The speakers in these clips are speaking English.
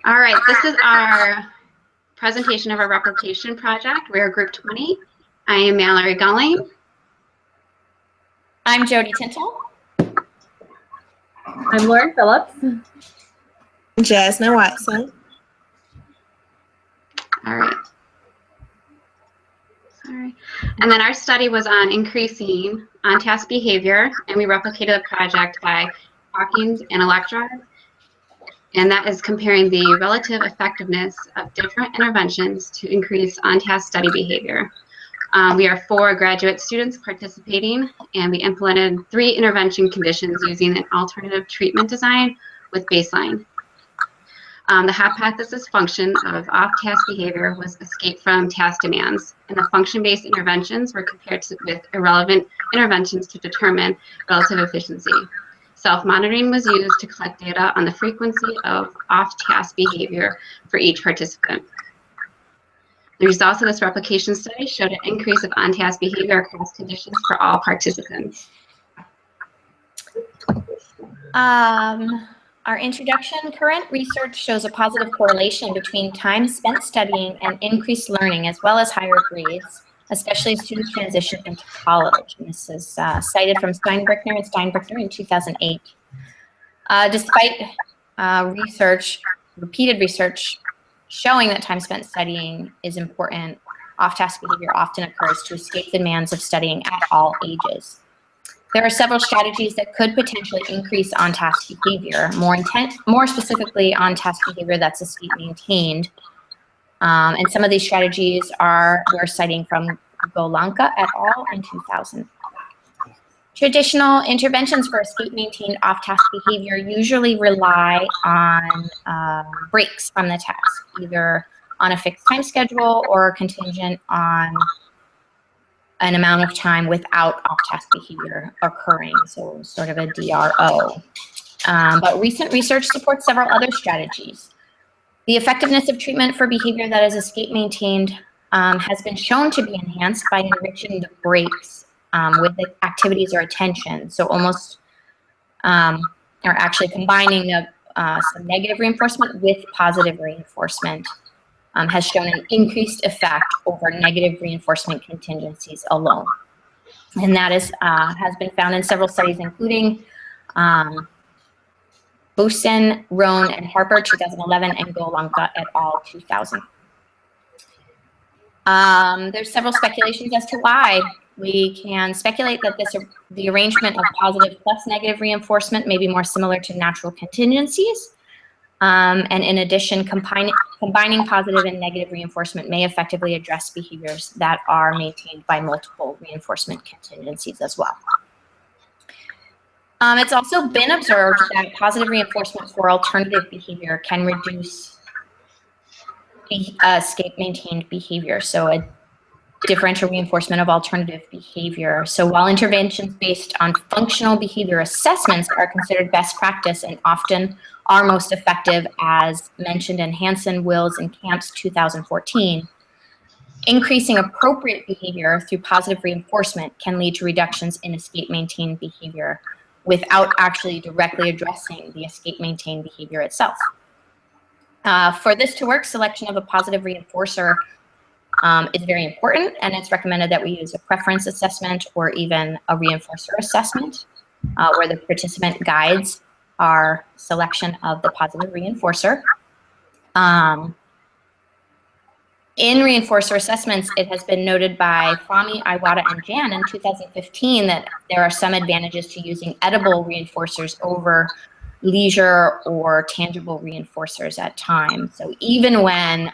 All right, this is our presentation of our replication project. We are group 20. I am Mallory Gulling. I'm Jody Tintle. I'm Lauren Phillips. Jasmine Watson. All right. Sorry. And then our study was on increasing on-task behavior, and we replicated the project by Hawkins and electrodes. And that is comparing the relative effectiveness of different interventions to increase on-task study behavior. We are 4 graduate students participating, and we implemented 3 intervention conditions using an alternative treatment design with baseline. The hypothesis function of off-task behavior was escape from task demands, and the function-based interventions were compared with irrelevant interventions to determine relative efficiency. Self-monitoring was used to collect data on the frequency of off-task behavior for each participant. The results of this replication study showed an increase of on-task behavior across conditions for all participants. Our introduction: current research shows a positive correlation between time spent studying and increased learning, as well as higher grades, especially as students transition into college. And this is cited from Steinbrickner and Steinbrickner in 2008. Despite repeated research showing that time spent studying is important, off-task behavior often occurs to escape the demands of studying at all ages. There are several strategies that could potentially increase on-task behavior, more specifically on-task behavior that's escape maintained. And some of these strategies we're citing from Golanka et al. In 2000. Traditional interventions for escape maintained off-task behavior usually rely on breaks from the task, either on a fixed time schedule or contingent on an amount of time without off-task behavior occurring, so sort of a DRO. But recent research supports several other strategies. The effectiveness of treatment for behavior that is escape maintained has been shown to be enhanced by enriching the breaks with the activities or attention. So almost, or actually combining some negative reinforcement with positive reinforcement has shown an increased effect over negative reinforcement contingencies alone. And that has been found in several studies, including Boson, Rohn, and Harper, 2011, and Golanka et al., 2000. There's several speculations as to why. We can speculate that the arrangement of positive plus negative reinforcement may be more similar to natural contingencies. And in addition, combining positive and negative reinforcement may effectively address behaviors that are maintained by multiple reinforcement contingencies as well. It's also been observed that positive reinforcement for alternative behavior can reduce escape maintained behavior, so a differential reinforcement of alternative behavior. So while interventions based on functional behavior assessments are considered best practice and often are most effective, as mentioned in Hansen, Wills, and Camp's 2014, increasing appropriate behavior through positive reinforcement can lead to reductions in escape maintained behavior without actually directly addressing the escape maintained behavior itself. For this to work, selection of a positive reinforcer is very important, and it's recommended that we use a preference assessment or even a reinforcer assessment, where the participant guides our selection of the positive reinforcer. In reinforcer assessments, it has been noted by Fahmy, Iwata, and Jan in 2015 that there are some advantages to using edible reinforcers over leisure or tangible reinforcers at times. So even when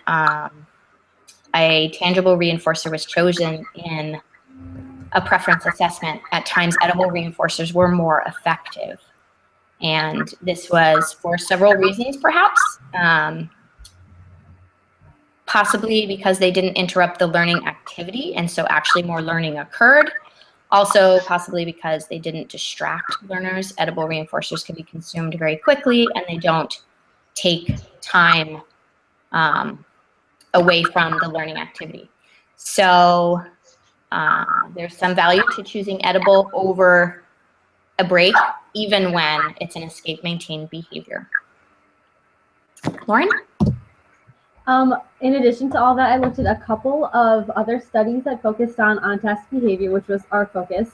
a tangible reinforcer was chosen in a preference assessment, at times edible reinforcers were more effective. And this was for several reasons, perhaps. Possibly because they didn't interrupt the learning activity, and so actually more learning occurred. Also, possibly because they didn't distract learners. Edible reinforcers can be consumed very quickly, and they don't take time away from the learning activity. So there's some value to choosing edible over a break, even when it's an escape maintained behavior. Lauren? In addition to all that, I looked at a couple of other studies that focused on task behavior, which was our focus.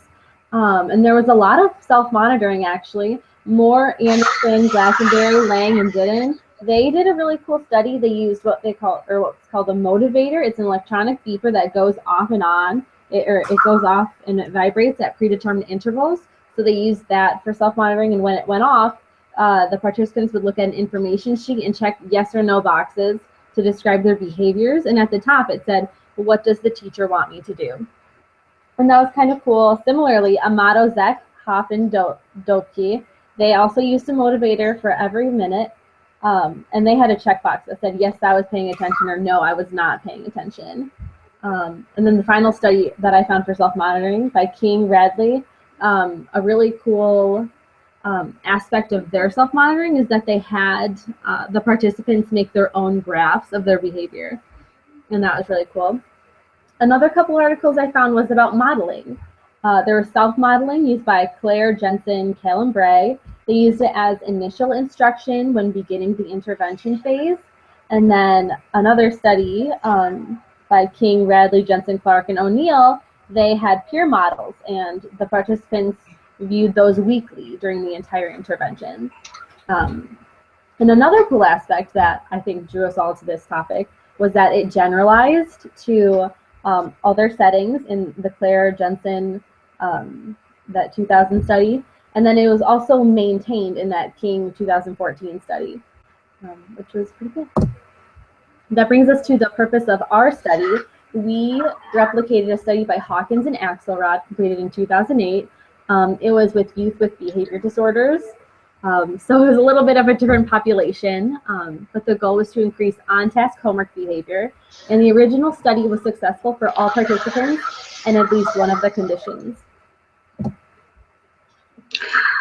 And there was a lot of self-monitoring, actually. Moore, Anderson, Glastonbury, Lang, and Didden, they did a really cool study. They used what's called a motivator. It's an electronic beeper that goes off and on. It goes off and it vibrates at predetermined intervals. So they used that for self-monitoring, and when it went off, the participants would look at an information sheet and check yes or no boxes to describe their behaviors. And at the top it said, what does the teacher want me to do? And that was kind of cool. Similarly, Amato, Zek, Hoff, and Dopke, they also used a motivator for every minute. And they had a checkbox that said, yes, I was paying attention, or no, I was not paying attention. And then the final study that I found for self-monitoring by King, Radley, a really cool aspect of their self-monitoring is that they had the participants make their own graphs of their behavior. And that was really cool. Another couple articles I found was about modeling. There was self-modeling used by Claire, Jensen, Callum Bray. They used it as initial instruction when beginning the intervention phase. And then another study by King, Radley, Jensen, Clark, and O'Neill, they had peer models, and the participants viewed those weekly during the entire intervention. And another cool aspect that I think drew us all to this topic was that it generalized to other settings in the Claire, Jensen, that 2000 study. And then it was also maintained in that King 2014 study, which was pretty cool. That brings us to the purpose of our study. We replicated a study by Hawkins and Axelrod, completed in 2008. It was with youth with behavior disorders. So it was a little bit of a different population, but the goal was to increase on-task homework behavior. And the original study was successful for all participants and at least one of the conditions.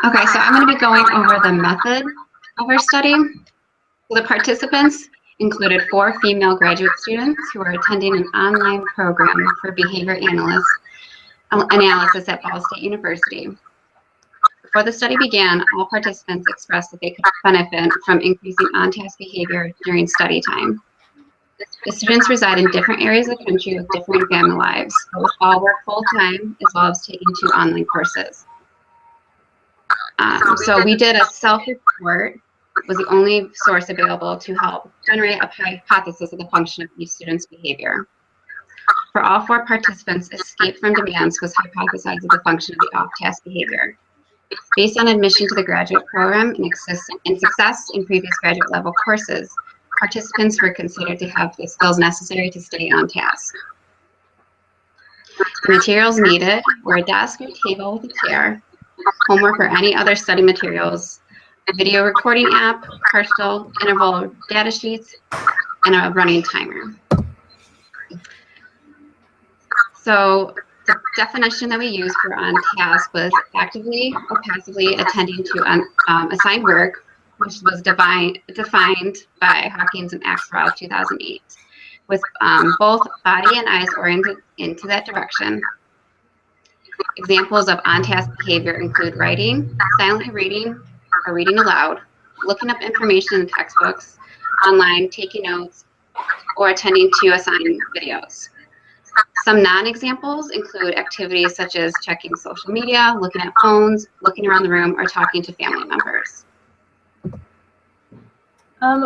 Okay, so I'm going to be going over the method of our study. The participants included 4 female graduate students who were attending an online program for behavior analysis at Ball State University. Before the study began, all participants expressed that they could benefit from increasing on-task behavior during study time. The students reside in different areas of the country with different family lives, but all work full-time as well as taking 2 online courses. So we did a self-report, was the only source available to help generate a hypothesis of the function of each student's behavior. For all 4 participants, escape from demands was hypothesized as the function of the off-task behavior. Based on admission to the graduate program and success in previous graduate level courses, participants were considered to have the skills necessary to stay on task. The materials needed were a desk or table with a chair, homework or any other study materials, a video recording app, partial interval data sheets, and a running timer. So the definition that we used for on task was actively or passively attending to assigned work, which was defined by Hawkins and Axelrod 2008, with both body and eyes oriented into that direction. Examples of on-task behavior include writing, silently reading, or reading aloud, looking up information in textbooks, online, taking notes, or attending to assigned videos. Some non-examples include activities such as checking social media, looking at phones, looking around the room, or talking to family members.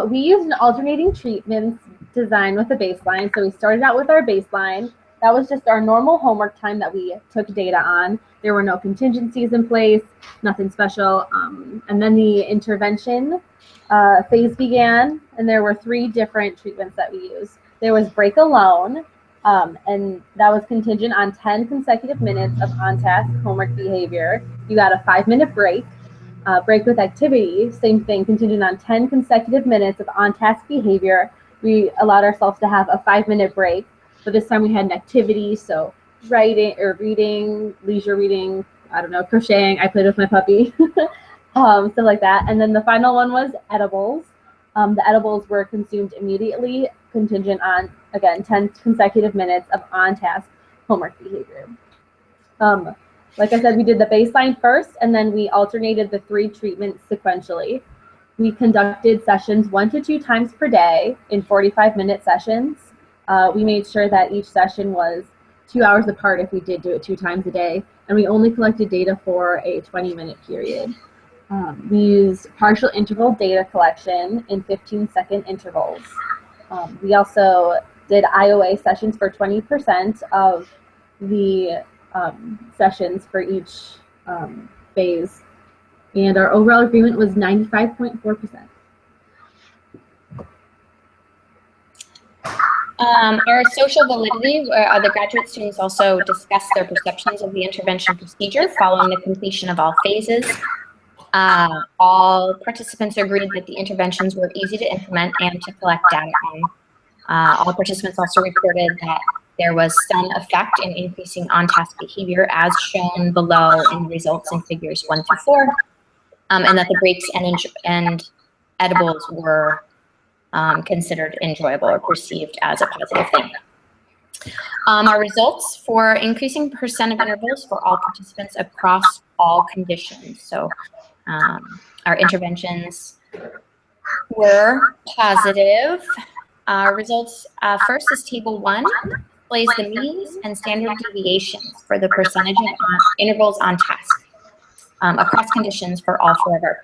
We used an alternating treatments design with a baseline. So we started out with our baseline. That was just our normal homework time that we took data on. There were no contingencies in place, nothing special. And then the intervention phase began, and there were 3 different treatments that we used. There was break alone, and that was contingent on 10 consecutive minutes of on-task homework behavior. You got a 5-minute break. Break with activity, same thing, contingent on 10 consecutive minutes of on-task behavior. We allowed ourselves to have a 5-minute break, but this time we had an activity, so writing or reading, leisure reading, I don't know, crocheting. I played with my puppy, stuff like that. And then the final one was edibles. The edibles were consumed immediately, contingent on, again, 10 consecutive minutes of on-task homework behavior. Like I said, we did the baseline first, and then we alternated the 3 treatments sequentially. We conducted sessions 1 to 2 times per day in 45-minute sessions. We made sure that each session was 2 hours apart if we did do it 2 times a day, and we only collected data for a 20-minute period. We used partial interval data collection in 15-second intervals. We also did IOA sessions for 20% of the sessions for each phase, and our overall agreement was 95.4%. Our social validity, where the graduate students also discussed their perceptions of the intervention procedure following the completion of all phases. All participants agreed that the interventions were easy to implement and to collect data on. All participants also reported that there was some effect in increasing on-task behavior as shown below in the results in figures 1 through 4, and that the breaks and edibles were considered enjoyable or perceived as a positive thing. Our results for increasing percent of intervals for all participants across all conditions. So our interventions were positive. Our results, first is table 1, displays the means and standard deviations for the percentage of intervals on task across conditions for all 4 of our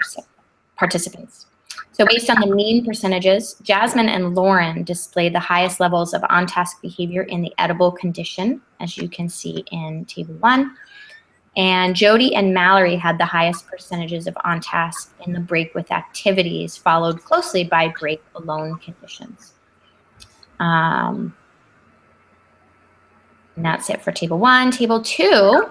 participants. So based on the mean percentages, Jasmine and Lauren displayed the highest levels of on-task behavior in the edible condition, as you can see in table 1. And Jody and Mallory had the highest percentages of on-task in the break with activities, followed closely by break alone conditions. And that's it for table 1. Table 2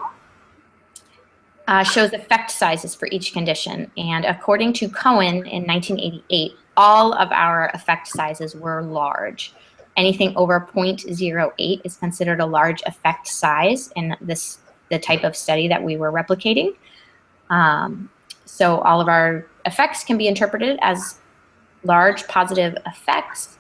shows effect sizes for each condition. And according to Cohen in 1988, all of our effect sizes were large. Anything over 0.08 is considered a large effect size in the type of study that we were replicating. So all of our effects can be interpreted as large positive effects.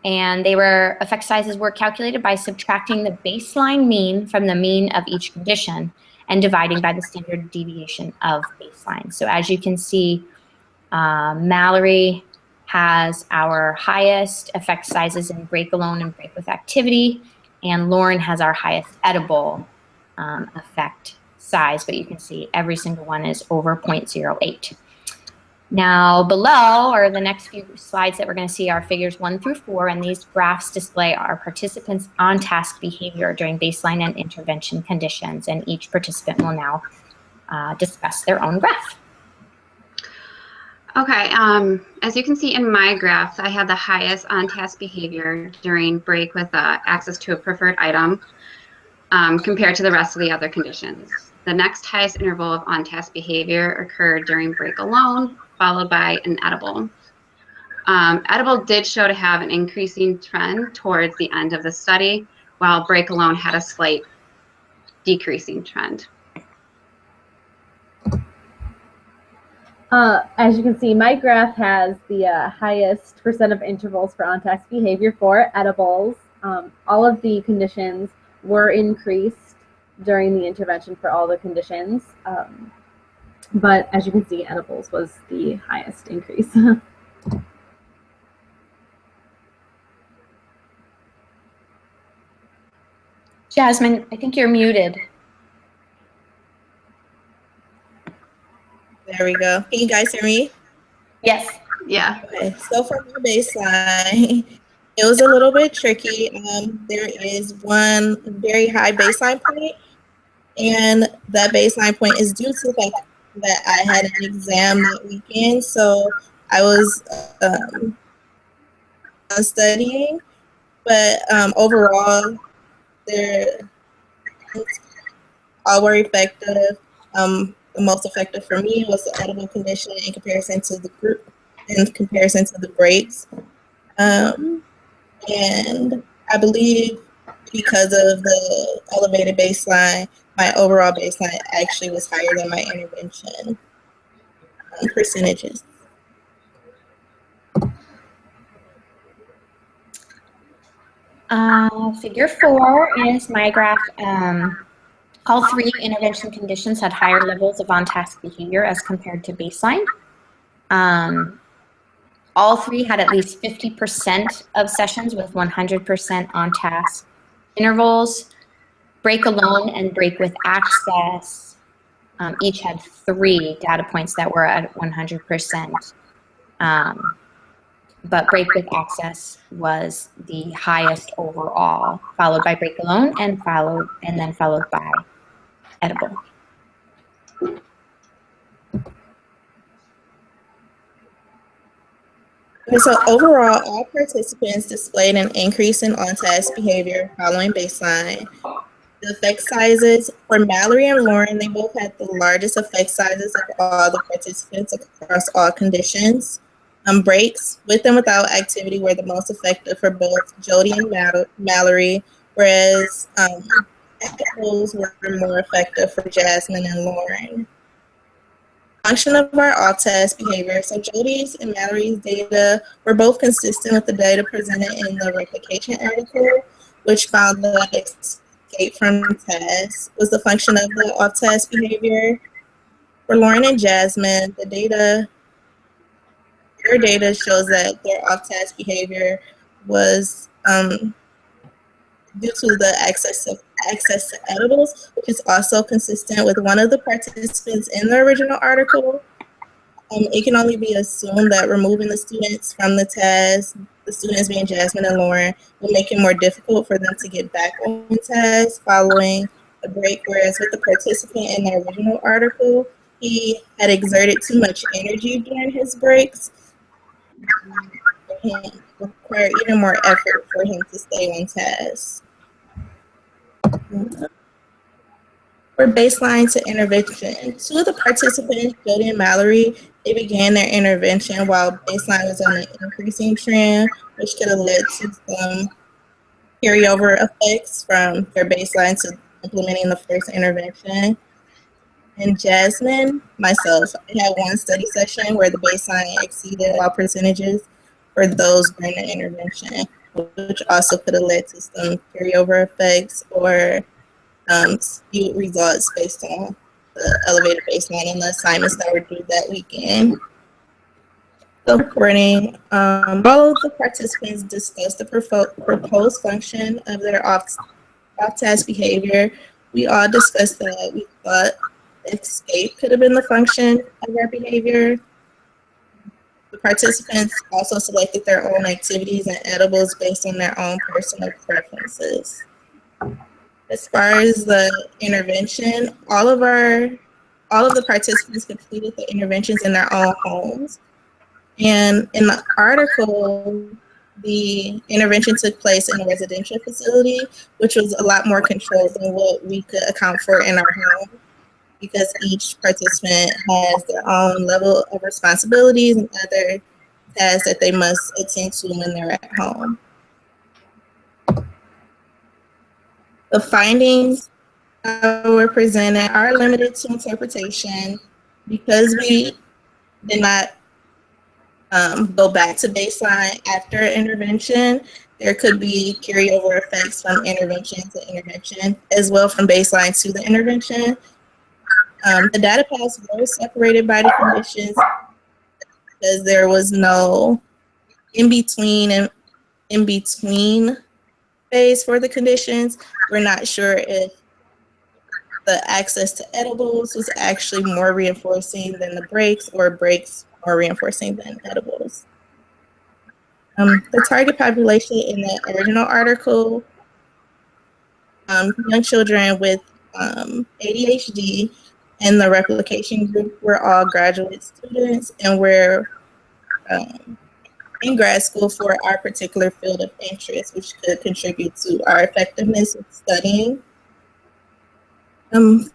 And effect sizes were calculated by subtracting the baseline mean from the mean of each condition and dividing by the standard deviation of baseline. So as you can see, Mallory has our highest effect sizes in break alone and break with activity, and Lauren has our highest edible effect size, but you can see every single one is over 0.08. Now below, or the next few slides that we're going to see, are figures 1 through 4, and these graphs display our participants' on-task behavior during baseline and intervention conditions, and each participant will now discuss their own graph. Okay, as you can see in my graphs, I had the highest on-task behavior during break with access to a preferred item compared to the rest of the other conditions. The next highest interval of on-task behavior occurred during break alone, followed by an edible. Edible did show to have an increasing trend towards the end of the study, while break alone had a slight decreasing trend. As you can see, my graph has the highest percent of intervals for on-task behavior for edibles. All of the conditions were increased during the intervention for all the conditions. But as you can see, edibles was the highest increase. Jasmine, I think you're muted. There we go. Can you guys hear me? Yes. Yeah. Okay, so for my baseline, it was a little bit tricky. There is one very high baseline point, and that baseline point is due to the fact that I had an exam that weekend, so I was studying, but overall, all were effective. The most effective for me was the edible condition in comparison to the group, in comparison to the breaks. And I believe because of the elevated baseline, my overall baseline actually was higher than my intervention percentages. Figure 4 is my graph. All 3 intervention conditions had higher levels of on-task behavior as compared to baseline. All three had at least 50% of sessions with 100% on-task intervals. Break alone and break with access each had 3 data points that were at 100%. But break with access was the highest overall, followed by break alone and then followed by edible. And so overall, all participants displayed an increase in on-task behavior following baseline. The effect sizes for Mallory and Lauren, they both had the largest effect sizes of all the participants across all conditions. Breaks with and without activity were the most effective for both Jody and Mallory, whereas edibles were more effective for Jasmine and Lauren. Function of our off-task behavior. So Jody's and Mallory's data were both consistent with the data presented in the replication article, which found that escape from task was the function of the off-task behavior. For Lauren and Jasmine, their data shows that their off-task behavior was due to the access to edibles, which is also consistent with one of the participants in the original article. It can only be assumed that removing the students from the task, the students being Jasmine and Lauren, will make it more difficult for them to get back on task following a break, whereas with the participant in the original article, he had exerted too much energy during his breaks. It required even more effort for him to stay on task. For baseline to intervention, 2 of the participants, Jody and Mallory, they began their intervention while baseline was on an increasing trend, which could have led to some carryover effects from their baseline to implementing the first intervention. And Jasmine, myself, I had one study session where the baseline exceeded all percentages for those during the intervention, which also could have led to some carryover effects or skewed results based on the elevated baseline and the assignments that were due that weekend. So recording, all of the participants discussed the proposed function of their off-task behavior. We all discussed that we thought escape could have been the function of their behavior. The participants also selected their own activities and edibles based on their own personal preferences. As far as the intervention, all of the participants completed the interventions in their own homes. And in the article, the intervention took place in a residential facility, which was a lot more controlled than what we could account for in our home, because each participant has their own level of responsibilities and other tasks that they must attend to when they're at home. The findings were presented are limited to interpretation because we did not go back to baseline after intervention. There could be carryover effects from intervention to intervention, as well from baseline to the intervention. The data paths were separated by the conditions because there was no in-between phase for the conditions. We're not sure if the access to edibles was actually more reinforcing than the breaks, or breaks more reinforcing than edibles. The target population in the original article, young children with ADHD, and the replication group were all graduate students, and we're in grad school for our particular field of interest, which could contribute to our effectiveness with studying.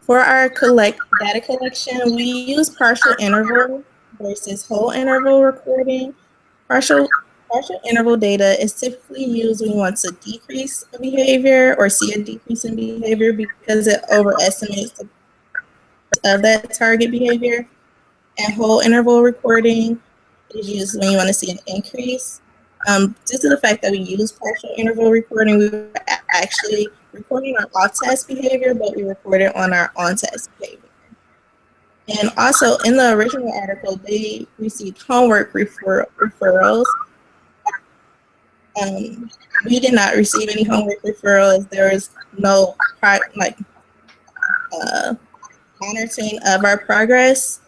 For our data collection, we use partial interval versus whole interval recording. Partial interval data is typically used when we want to decrease a behavior or see a decrease in behavior because it overestimates the of that target behavior. And whole interval recording is used when you want to see an increase. Due to the fact that we use partial interval recording, we were actually recording our off-task behavior, but we recorded on our on-task behavior. And also in the original article, they received homework referrals. We did not receive any homework referrals. There was no monitoring of our progress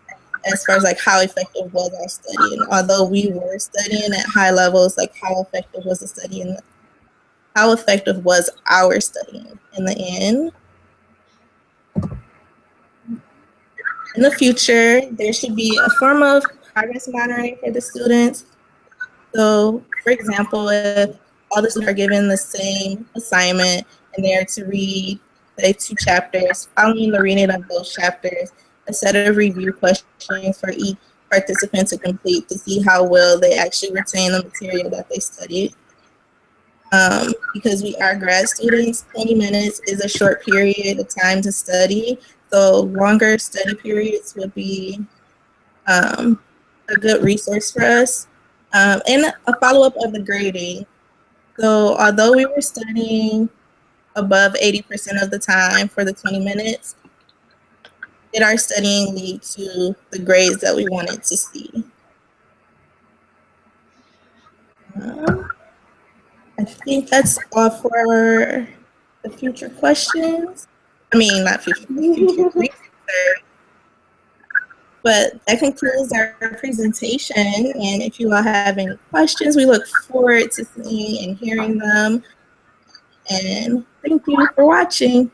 as far as like how effective was our study. And although we were studying at high levels, like how effective was the study and how effective was our studying in the end? In the future, there should be a form of progress monitoring for the students. So, for example, if all the students are given the same assignment and they are to read, say, 2 chapters, following the reading of those chapters, a set of review questions for each participant to complete to see how well they actually retain the material that they studied. Because we are grad students, 20 minutes is a short period of time to study. So longer study periods would be a good resource for us. And a follow-up of the grading. So although we were studying above 80% of the time for the 20 minutes, did our studying lead to the grades that we wanted to see? I think that's all for the future questions. I mean, not future research. But that concludes our presentation. And if you all have any questions, we look forward to seeing and hearing them. And thank you for watching.